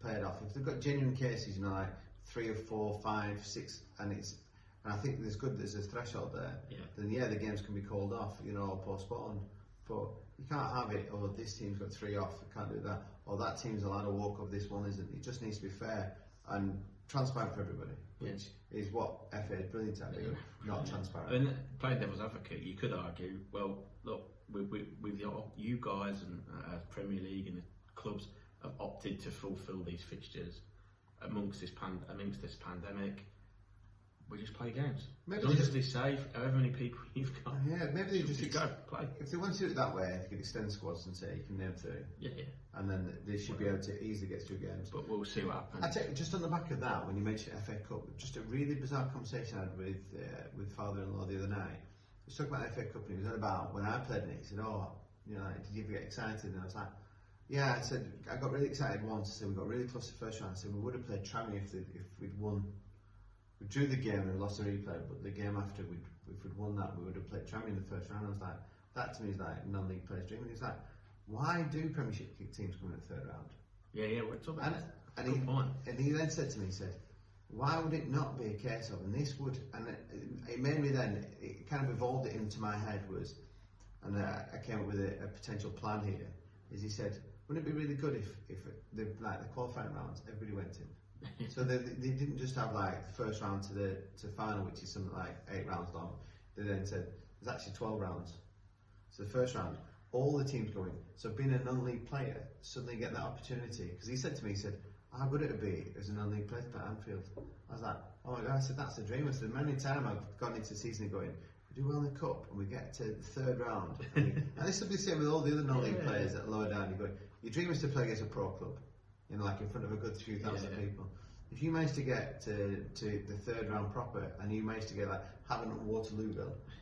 paid off. If they've got genuine cases, like 3 or 4, 5, 6, and it's and I think there's a threshold there. Yeah. Then the games can be called off, or postponed. But you can't have it. Oh, this team's got 3 off. We can't do that. Or that team's allowed to walk off. This one isn't. It just needs to be fair and transparent for everybody, which is what FA is brilliant at doing. Not transparent. And playing devil's advocate, you could argue, well, look, with you guys and Premier League and the clubs have opted to fulfil these fixtures amongst this pandemic. We just play games. Maybe as long as they're safe, however many people you've got. Yeah, maybe they just go play. If they want to do it that way, they could extend squads and say you can name 3. Yeah. And then they should be able to easily get through games. But we'll see what happens. I tell you, just on the back of that, when you mentioned FA Cup, just a really bizarre conversation I had with father-in-law the other night. He was talking about FA Cup and he was on about when I played in it. He said, did you ever get excited? And I was like, yeah. I said, I got really excited once. I said, we got really close to the first round. I said, we would have played Tranmere if we'd won. We drew the game and lost the replay, but the game after, if we'd won that, we would have played Tranmere in the first round. I was like, that to me is like non-league players' dream. And he's like, why do Premiership teams come in the third round? Yeah, we're talking about good point. And he then said to me, he said, why would it not be a case of, and this would, and it made me then, it kind of evolved it into my head was, and I came up with a potential plan here, is he said, wouldn't it be really good if the qualifying rounds, everybody went in? So they didn't just have like the first round to final, which is something like 8 rounds long. They then said there's actually 12 rounds. So the first round, all the teams go in. So being a non-league player, suddenly get that opportunity. Because he said to me, he said, how good it would be as a non-league player at Anfield. I was like, oh my God, I said, that's a dream. I said, many times I've gone into the season going, we do well in the cup and we get to the third round. And this will be the same with all the other non-league players that are lower down. You go, your dream is to play against a pro club. Like in front of a good few thousand people. If you manage to get to the third round proper and you manage to get like having Waterloo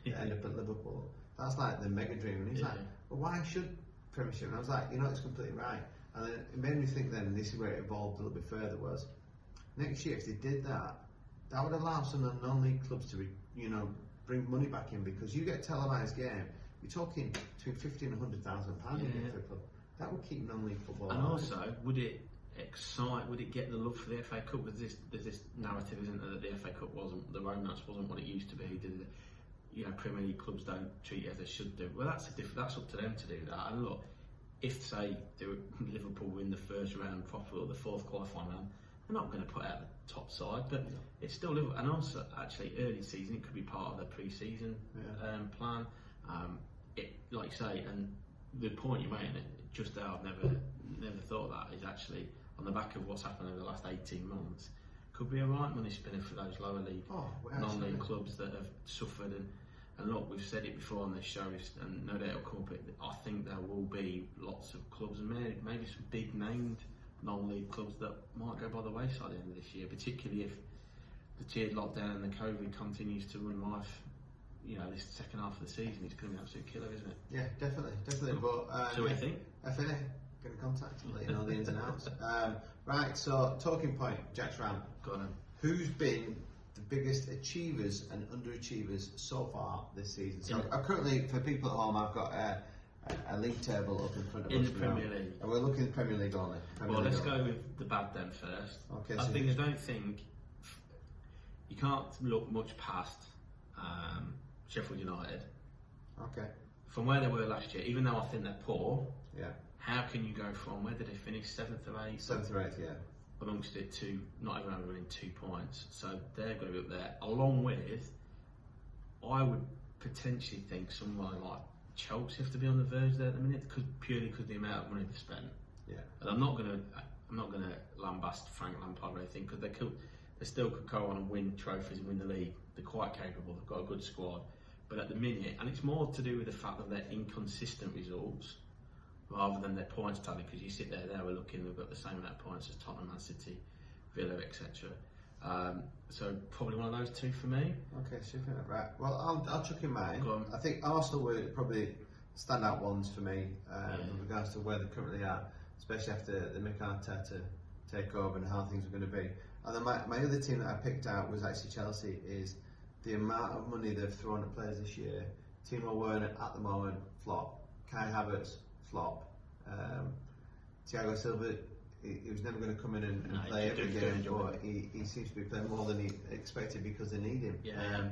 end up at Liverpool, that's like the mega dream. And he's like, well, why should Premiership? And I was like, it's completely right. And then it made me think then, and this is where it evolved a little bit further, was next year if they did that, that would allow some of the non-league clubs to bring money back in, because you get a televised game, you're talking between 50 and 100,000 pounds for a club. That would keep non-league football. And also, would it get the love for the FA Cup? Because there's this narrative, isn't there, that the FA Cup the romance wasn't what it used to be. Premier League clubs don't treat it as they should do. Well, that's up to them to do that. And look, if say Liverpool win the first round proper or the fourth qualifying round, they're not going to put out the top side, but it's still Liverpool. And also, actually, early season it could be part of their pre-season plan. Like you say, and the point you're making, just there, I've never thought of that, is actually on the back of what's happened over the last 18 months, could be a right money spinner for those lower league, non-league clubs that have suffered. And look, we've said it before on this show, and no doubt it'll come up. I think there will be lots of clubs, and maybe some big named non-league clubs that might go by the wayside at the end of this year, particularly if the tiered lockdown and the COVID continues to run life. This second half of the season is going to be an absolute killer, isn't it? Yeah, definitely. But so what do you think? FA, get in contact and let you know the ins and outs. Right, so talking point, Jack's Ram. Go on. Who's been the biggest achievers and underachievers so far this season? So currently, for people at home, I've got a league table up in front of us. In the Premier League. And we're looking at Premier League only. Let's go with the bad then first. Okay. I don't think you can't look much past Sheffield United. Okay. From where they were last year, even though I think they're poor. Yeah. How can you go from where did they finish, 7th or 8th? 7th or 8th, yeah. Amongst it to not even winning 2 points, so they're going to be up there. Along with, I would potentially think someone like Chelsea have to be on the verge there at the minute, purely because the amount of money they spent. Yeah. And I'm not going to lambast Frank Lampard or anything, because they still could go on and win trophies and win the league. They're quite capable. They've got a good squad, but at the minute, and it's more to do with the fact that they're inconsistent results, rather than their points tally, because you sit there, we're looking, we've got the same amount of points as Tottenham, Man City, Villa, etc. So probably one of those two for me. Okay, super. Right. Well, I'll chuck in mine. I think Arsenal were probably standout ones for me in regards to where they currently are, especially after the Mikel Arteta takeover and how things are going to be. And then my other team that I picked out was actually Chelsea. Is the amount of money they've thrown at players this year. Timo Werner at the moment, flop. Kai Havertz, flop. Thiago Silva he was never going to come in and No, play every game, enjoy but he seems to be playing more than he expected because they need him. Yeah.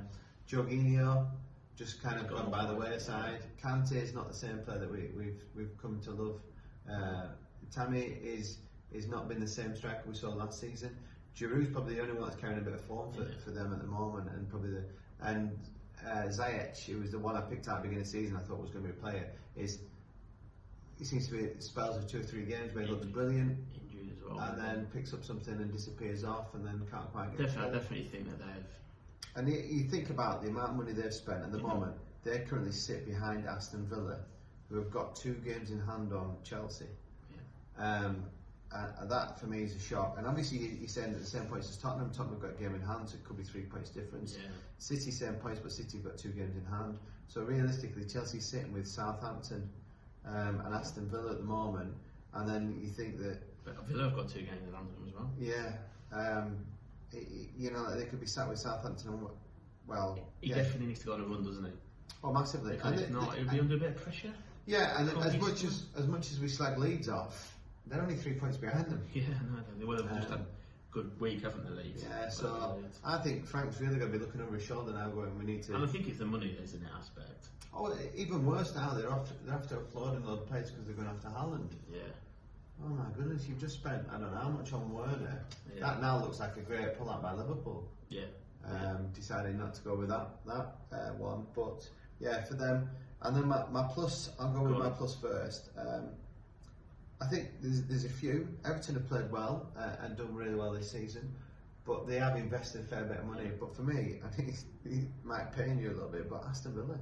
Jorginho just kind of Got gone by the off, wayside. Kante is not the same player that we've come to love. Tammy is not been the same striker we saw last season. Giroud's probably the only one that's carrying a bit of form for them at the moment, and probably Ziyech, who was the one I picked out at the beginning of the season, I thought was going to be a player. He seems to be spells of 2 or 3 games where he looks brilliant, injured as well, and then picks up something and disappears off, and then can't quite get. I definitely think that they've. And you think about the amount of money they've spent at the moment. They currently sit behind Aston Villa, who have got 2 games in hand on Chelsea. Yeah. And that for me is a shock. And obviously you're saying at the same points as Tottenham. Tottenham have got a game in hand, so it could be 3 points difference. Yeah. City same points, but City have got 2 games in hand. So realistically, Chelsea's sitting with Southampton and Aston Villa at the moment. And then you think that Villa have got 2 games in hand as well. Yeah. You know, they could be sat with Southampton. And, well, he definitely needs to go on a run, doesn't he? Oh, massively. Because if not, he'll be under a bit of pressure. Yeah, and as much as we slag Leeds off, they're only 3 points behind them. Yeah, no, they will have just had a good week, haven't they, Leeds? Yeah, so I think Frank's really going to be looking over his shoulder now, going, we need to. And I think if the money is in that aspect. Oh, even worse now, they're after offloading a lot of players because they're going after Haaland. Yeah. Oh my goodness, you've just spent I don't know how much on Werner. Yeah. That now looks like a great pull out by Liverpool. Yeah. Deciding not to go with that one, but yeah, for them. And then my plus, I'll go with my plus first. I think there's a few. Everton have played well and done really well this season, but they have invested a fair bit of money. But for me, I think it might pain you a little bit, but Aston Villa,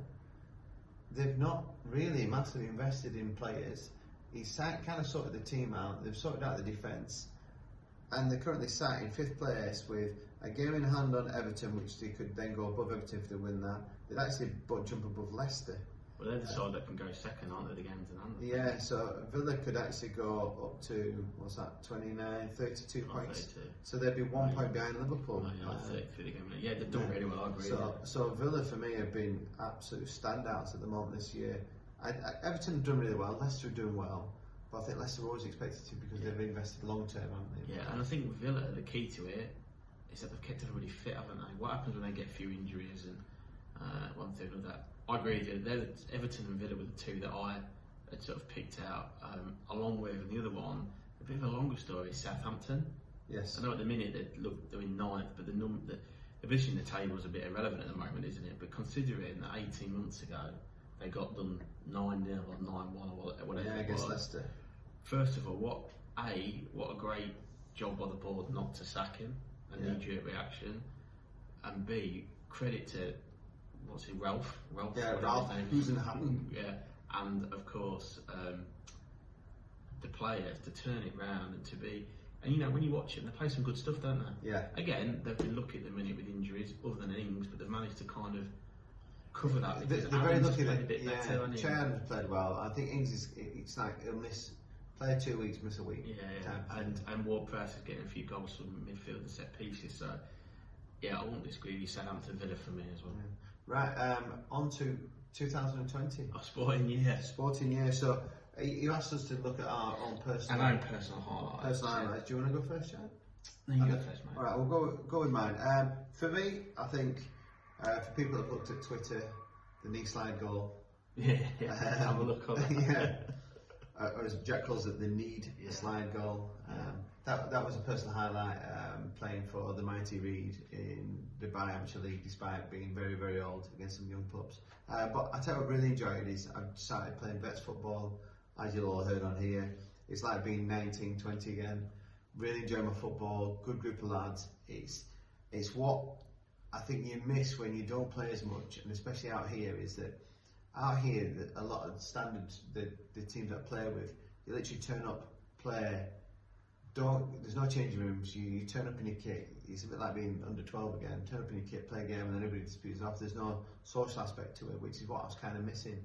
they've not really massively invested in players. He's kind of sorted the team out. They've sorted out the defence, and they're currently sat in 5th place with a game in hand on Everton, which they could then go above Everton if they win that. They'd actually jump above Leicester. Well, they're the side that can go second, aren't they, the games in hand? Yeah, so Villa could actually go up to, 32 points. 32. So they'd be 1 point behind Liverpool. Yeah, they've done really well, I agree. So Villa for me have been absolute standouts at the moment this year. Everton have done really well, Leicester are doing well, but I think Leicester are always expected to because they've invested long term, haven't they? Yeah, and I think Villa, the key to it is that they've kept everybody fit, haven't they? What happens when they get a few injuries and one thing with that? I agree with you. Everton and Villa were the 2 that I had sort of picked out, along with the other one, a bit of a longer story, Southampton. Yes. I know at the minute they're in 9th, but the position in the table is a bit irrelevant at the moment, isn't it? But considering that 18 months ago they got done 9-0 or 9-1 or whatever. Yeah, against Leicester. First of all, what a great job by the board not to sack him, a knee-jerk reaction, and B, credit to Ralph. Yeah, Ralph. Who's in Hammond? Yeah, and of course the players to turn it round and to be. And you know, when you watch it, they play some good stuff, don't they? Yeah. Again, they've been lucky at the minute with injuries, other than Ings, but they've managed to kind of cover that. They're very lucky played that a bit better. Chan played well. I think Ings it's like he'll play 2 weeks, miss a week. Yeah. And Ward-Prowse is getting a few goals from midfield and set pieces. So yeah, I won't disagree with you. Southampton Villa for me as well. Yeah. Right, on to 2020. Sporting year. Sporting year. So you asked us to look at our own personal highlights. Personal highlights. Do you want to go first, Chad? No, you go first, mate. All right, we'll go with mine. For me, I think for people that have looked at Twitter, the knee slide goal. Yeah. Have a look on that. Yeah. Or as Jack calls it, the need slide goal. That was a personal highlight, playing for the mighty Reed in the Dubai Amateur League, despite being very, very old against some young pups. But I tell you what I really enjoyed is I've started playing vets football, as you'll all heard on here. It's like being 19, 20 again. Really enjoy my football, good group of lads. It's what I think you miss when you don't play as much, and especially out here, is that out here, a lot of standards, the teams that I play with, you literally turn up, play, there's no changing rooms, you turn up in your kit. It's a bit like being under 12 again, turn up in your kit, play a game, and then everybody disputes off. There's no social aspect to it, which is what I was kind of missing.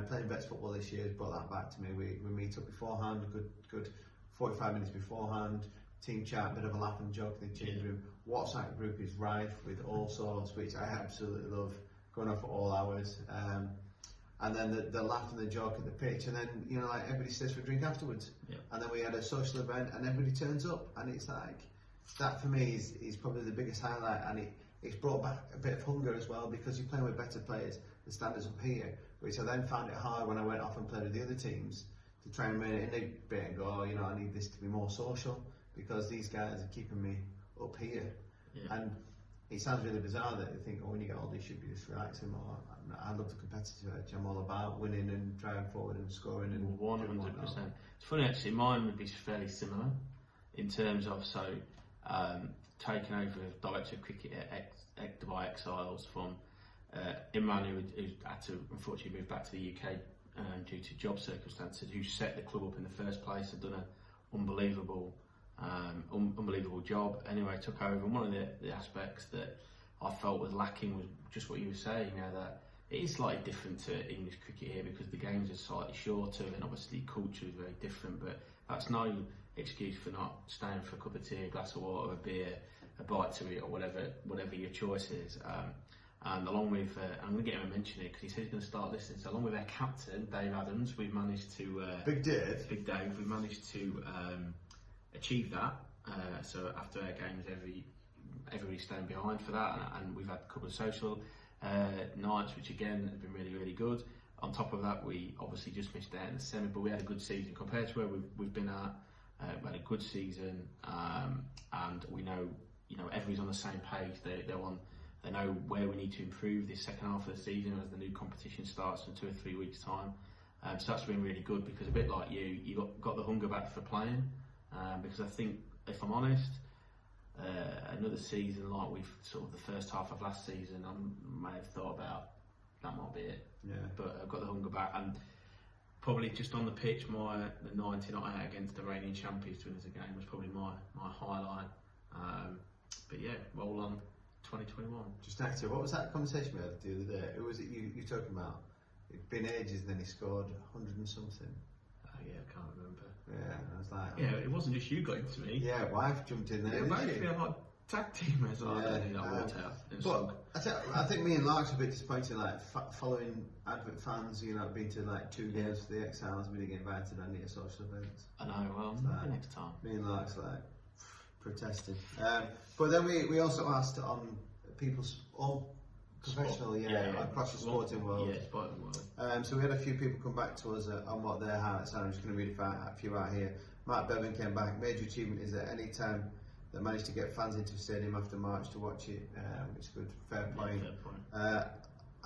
Playing vets football this year has brought that back to me. We meet up beforehand, good 45 minutes beforehand, team chat, bit of a laugh and joke in the change room. WhatsApp group is rife with all sorts, which I absolutely love, going on for all hours. and then the laugh and the joke at the pitch, and then like everybody stays for a drink afterwards. Yeah. And then we had a social event, and everybody turns up, and it's like that for me is probably the biggest highlight, and it's brought back a bit of hunger as well, because you're playing with better players. The standards up here, which I then found it hard when I went off and played with the other teams to try and rein it in a bit and go, I need this to be more social, because these guys are keeping me up here. Yeah. And it sounds really bizarre that they think, when you get older you should be just relaxing more. I love the competitive edge. I'm all about winning and driving forward and scoring and 100%. It's funny actually, mine would be fairly similar in terms of taking over director of cricket by exiles from Imran, who had to unfortunately move back to the UK due to job circumstances, who set the club up in the first place and done an unbelievable job. Anyway, took over, and one of the aspects that I felt was lacking was just what you were saying, that it is slightly different to English cricket here, because the games are slightly shorter, and obviously culture is very different, but that's no excuse for not staying for a cup of tea, a glass of water, a beer, a bite to eat, or whatever your choice is. And along with, I'm going to get him to mention it because he said he's going to start listening. So along with our captain, Dave Adams, we've managed to... Big Dave, we've managed to achieve that. So after our games, everybody's staying behind for that. And we've had a couple of social nights, which again have been really, really good. On top of that, we obviously just missed out in the semi, but we had a good season compared to where we've been at. We had a good season, and we know, everybody's on the same page. They know where we need to improve this second half of the season as the new competition starts in 2 or 3 weeks' time. So that's been really good, because a bit like you got the hunger back for playing. Because I think, if I'm honest, another season like we've sort of the first half of last season, I may have thought about that might be it. Yeah. But I've got the hunger back, and probably just on the pitch, the 90 not out against the reigning champions to win as a game was probably my highlight. But yeah, roll on 2021. Just active. What was that conversation we had the other day? Who was it you talking about? It'd been ages, and then he scored 100 and something. Yeah, I can't remember. Yeah, I was like... Yeah, it wasn't just you got into me. Yeah, wife jumped in there, Yeah, didn't both she? we had like tag team as well. Yeah, but I think me and Lark's a bit disappointed, like following Advert fans, been to like 2 games for the Exiles, we didn't get invited to any social events. I know, well, maybe next time. Me and Lark's like protesting. But then we also asked on people's all professional, across the sporting world. Yeah, sporting world. So we had a few people come back to us on what their highlights are. I'm just going to read a few out here. Mark Bevan came back. Major achievement is that any time that managed to get fans into the stadium after March to watch it, which is good. Fair point.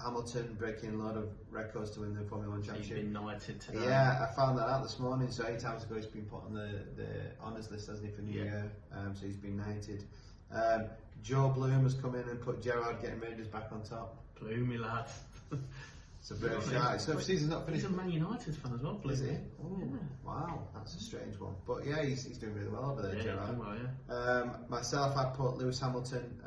Hamilton breaking a lot of records to win the Formula 1 Championship. He's been knighted today. Yeah, I found that out this morning. So 8 times ago he's been put on the honours list, hasn't he, for New Year? So he's been knighted. Joe Bloom has come in and put Gerard getting Rangers back on top. Bloomy lad. It's a bit of a shout. So the season's not finished. He's a Man United fan as well, Bloom. Is he? Oh, yeah. Wow, that's a strange one. But yeah, he's doing really well over there, Gerard. Myself, I put Lewis Hamilton,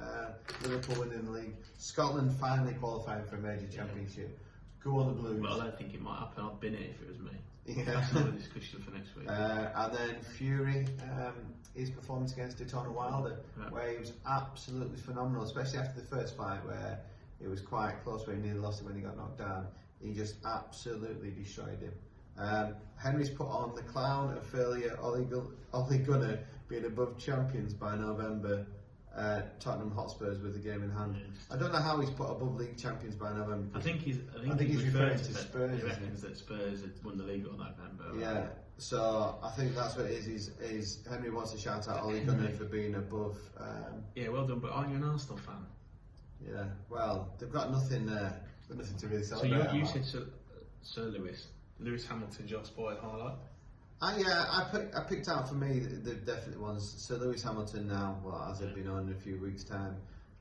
Liverpool winning the league, Scotland finally qualifying for a major championship. Go on the Blues. Well, I don't think it might happen. I'd bin it if it was me. Yeah. That's another discussion for next week. And then Fury, his performance against Daytona Wilder, where he was absolutely phenomenal, especially after the first fight where it was quite close, where he nearly lost it when he got knocked down. He just absolutely destroyed him. Henry's put on the clown of failure, Ole Gunnar being above champions by November. Tottenham Hotspurs with the game in hand. I don't know how he's put above league champions by November. I think he's referring to Spurs. He reckons that Spurs had won the league on November. Yeah, so I think that's what it is. Henry wants to shout out Ole Gunnar for being above. Yeah, well done. But aren't you an Arsenal fan? Yeah, well, they've got nothing there. Got nothing to really celebrate. So you said Sir Lewis Hamilton's your spoiled highlight. I picked out for me the definite ones. So Lewis Hamilton now, as they've been on in a few weeks' time.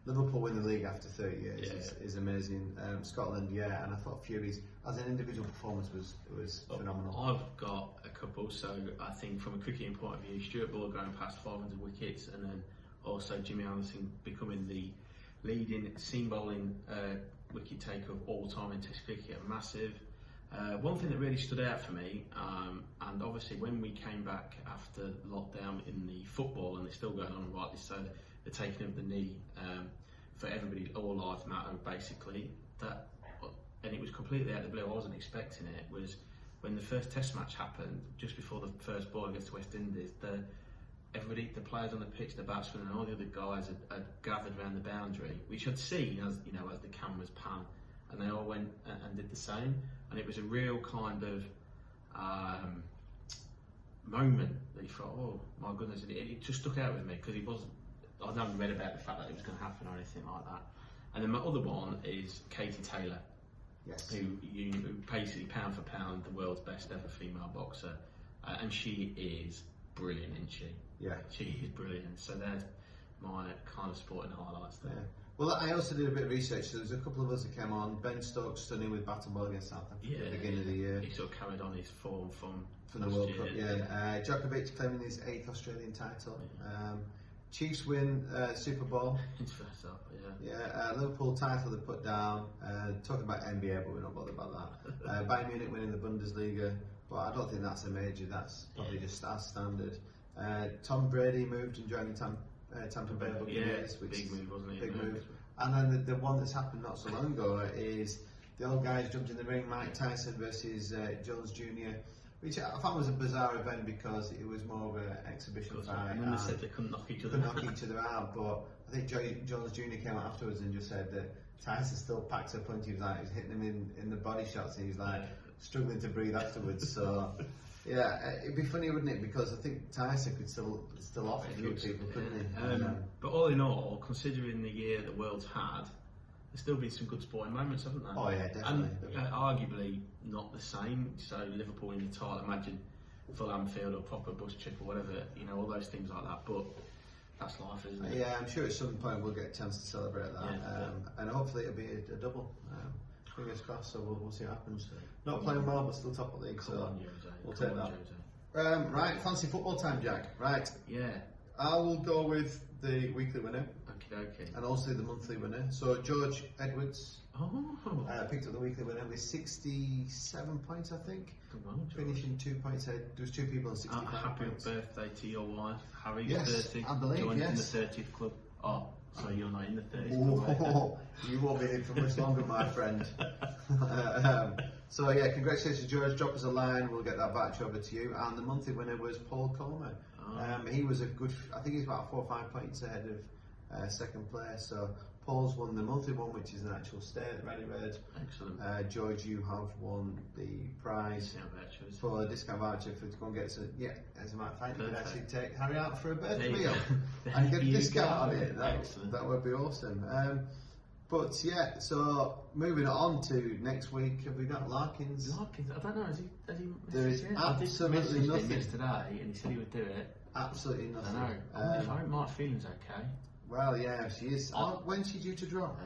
Liverpool win the league after 30 years is amazing. Scotland, and I thought Fury's as an individual performance was phenomenal. I've got a couple. So I think from a cricketing point of view, Stuart Bull going past 500 wickets, and then also Jimmy Anderson becoming the leading seam bowling wicket taker of all time in Test cricket, massive. One thing that really stood out for me, and obviously when we came back after lockdown in the football, and it's still going on, rightly so, the taking of the knee for everybody, all lives matter basically, that and it was completely out of the blue. I wasn't expecting it. Was when the first Test match happened, just before the first ball against West Indies. Everybody, the players on the pitch, the batsmen, and all the other guys had gathered around the boundary, which I'd seen as the cameras pan, and they all went and did the same. And it was a real kind of moment that you thought, oh my goodness, it just stuck out with me because I hadn't read about the fact that it was going to happen or anything like that. And then my other one is Katie Taylor, Yes. who basically pound for pound the world's best ever female boxer, and she is brilliant, isn't she? Yeah. She is brilliant. So there's my kind of sporting highlights there. Yeah. Well, I also did a bit of research. So there's a couple of us that came on. Ben Stokes stunning with bat and ball against South Africa at the beginning of the year. He sort of carried on his form from the World Cup. Yeah. Djokovic claiming his 8th Australian title. Yeah. Chiefs win Super Bowl. It's first up, yeah. Yeah. Liverpool title they put down. Talking about NBA, but we're not bothered about that. Bayern Munich winning the Bundesliga, but I don't think that's a major. That's probably just as standard. Tom Brady moved and joined Tampa Bay Buccaneers, which big move, wasn't it? Big move. And then the one that's happened not so long ago is the old guys jumped in the ring. Mike Tyson versus Jones Jr., which I found was a bizarre event because it was more of an exhibition fight. And then they said they couldn't knock each other out. But I think Jones Jr. came out afterwards and just said that Tyson still packed a punch. He was like, he's hitting him in the body shots, and he was like struggling to breathe afterwards. So yeah, it'd be funny, wouldn't it? Because I think Tyson could still off a few people, couldn't he? But all in all, considering the year the world's had, there's still been some good sporting moments, haven't there? Oh yeah, definitely. And arguably not the same. So Liverpool in the title, imagine full Anfield or proper bus trip or whatever, all those things like that. But that's life, isn't it? Yeah, I'm sure at some point we'll get a chance to celebrate that, and hopefully it'll be a double. Fingers crossed. So we'll see what happens. Not playing well, but still top of the league. So we'll take that. Right, fancy football time, Jack. Right. Yeah. I will go with the weekly winner. Okay. And also the monthly winner. So George Edwards picked up the weekly winner with 67 points, I think. Finishing 2 points ahead. There was 2 people on 65 happy points. Birthday to your wife, Harry. Yes, 30. I believe, joined in the yes. 30th club. Oh, so you're not in the 30th club. Oh, you won't be in for much longer, my friend. So yeah, congratulations, George. Drop us a line. We'll get that batch over to you. And the monthly winner was Paul Coleman. He was a good. I think he's about 4 or 5 points ahead of second place. So Paul's won the monthly one, which is an actual stay at the Ready Red. Excellent. George, you have won the prize for a discount voucher to go and get some. Yeah, as a matter of fact, you could actually take Harry out for a birthday meal and get a discount on it. That would be awesome. But yeah, so moving on to next week, have we got Larkins? I don't know. Has he there is absolutely nothing yesterday, and he said he would do it. Absolutely nothing. I don't know. I wonder if Mark Feeling's okay. Well, yeah, she is. When's she due to drop?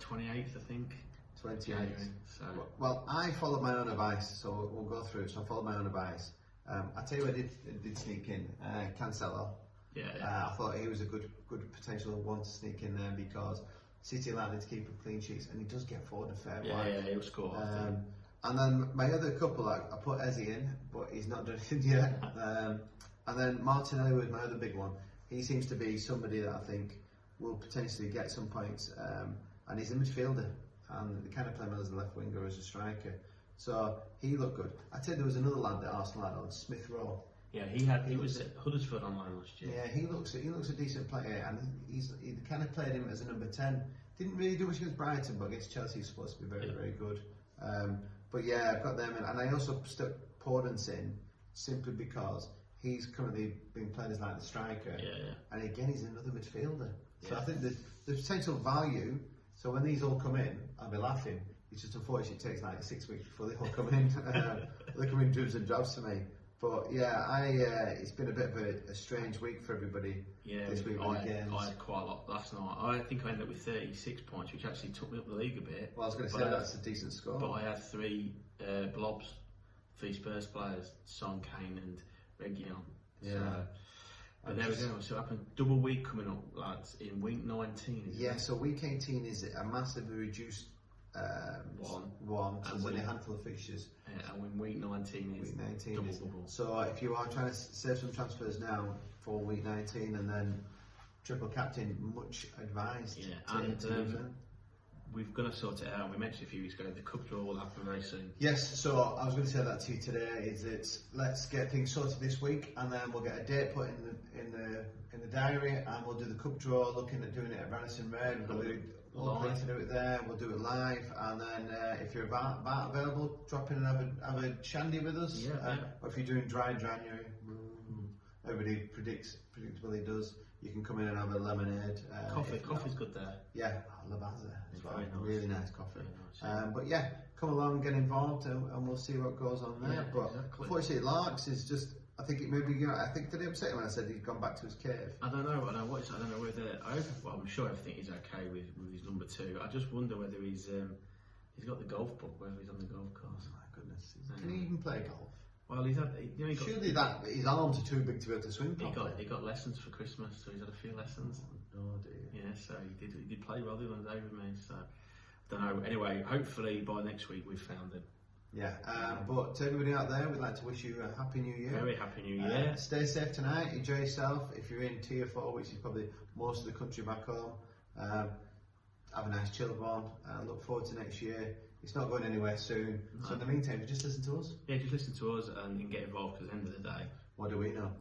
28th, I think. 28th. So. Well, I followed my own advice, so we'll go through it. So I followed my own advice. I tell you what I did sneak in. Cancelo. Yeah. I thought he was a good potential one to sneak in there because City are likely to keep a clean sheets, and he does get forward a fair while. Yeah, he'll score. And then my other couple, I put Eze in, but he's not done it yet. And then Martinelli was my other big one. He seems to be somebody that I think will potentially get some points, and he's a midfielder, and they kind of play him as a left winger, as a striker. So he looked good. I tell you, there was another lad that Arsenal had on, Smith Rowe. Yeah, he was at Huddersfield online last year. Yeah, he looks a decent player, and he kind of played him as a number 10. Didn't really do much against Brighton, but against Chelsea he's supposed to be very, very good. But yeah, I've got them in, and I also stuck Podence in simply because he's currently being played as like the striker, and again he's another midfielder. So I think the potential value. So when these all come in, I'll be laughing. It's just unfortunate it takes like 6 weeks before they all come in. They come in dribs and drabs for me. But yeah, it's been a bit of a strange week for everybody. Yeah, this week I had quite a lot last night. I think I ended up with 36 points, which actually took me up the league a bit. Well, I was going to say that's a decent score. But I had 3 blobs, 3 Spurs players, Son, Kane and Reguilon. Yeah. But there we go. So it happened. Double week coming up, lads, in week 19. Yeah, so week 18 is a massively reduced one. So there's only a handful of fixtures. And when week 19 is double. So if you are trying to save some transfers now for week 19 and then triple captain, much advised. Yeah, and we've got to sort it out. We mentioned a few weeks ago the cup draw will happen very soon. Yes, so I was going to say that to you today. Is that let's get things sorted this week, and then we'll get a date put in the diary, and we'll do the cup draw. Looking at doing it at Raddison Red. We'll do all plan to do it there. We'll do it live, and then if you're about available, drop in and have a shandy with us. Yeah. Or if you're doing dry January, everybody predicts well he does. You can come in and have a lemonade. Coffee's good there. Yeah, Lavazza as well. Very nice. Really nice coffee. Very nice, But yeah, come along, get involved, and we'll see what goes on there. Yeah, but exactly. unfortunately, Larks is just. I think it maybe. I think did it upset him when I said he'd gone back to his cave? I don't know. I don't know whether. Well, I'm sure everything is okay with his number 2. I just wonder whether he's got the golf book, whether he's on the golf course. Oh my goodness! Can he even play golf? Well, he got, surely that his arms are too big to be able to swing properly. He got lessons for Christmas, so he's had a few lessons. Oh dear. Yeah, so he did play well the other day with me. So don't know. Anyway, hopefully by next week we've found him. Yeah, but to everybody out there, we'd like to wish you a happy new year. Very happy new year. Stay safe tonight. Enjoy yourself. If you're in Tier 4, which is probably most of the country back home, have a nice chill one. Look forward to next year. It's not going anywhere soon. No. So in the meantime, just listen to us. Yeah, just listen to us and get involved, because at the end of the day, what do we know?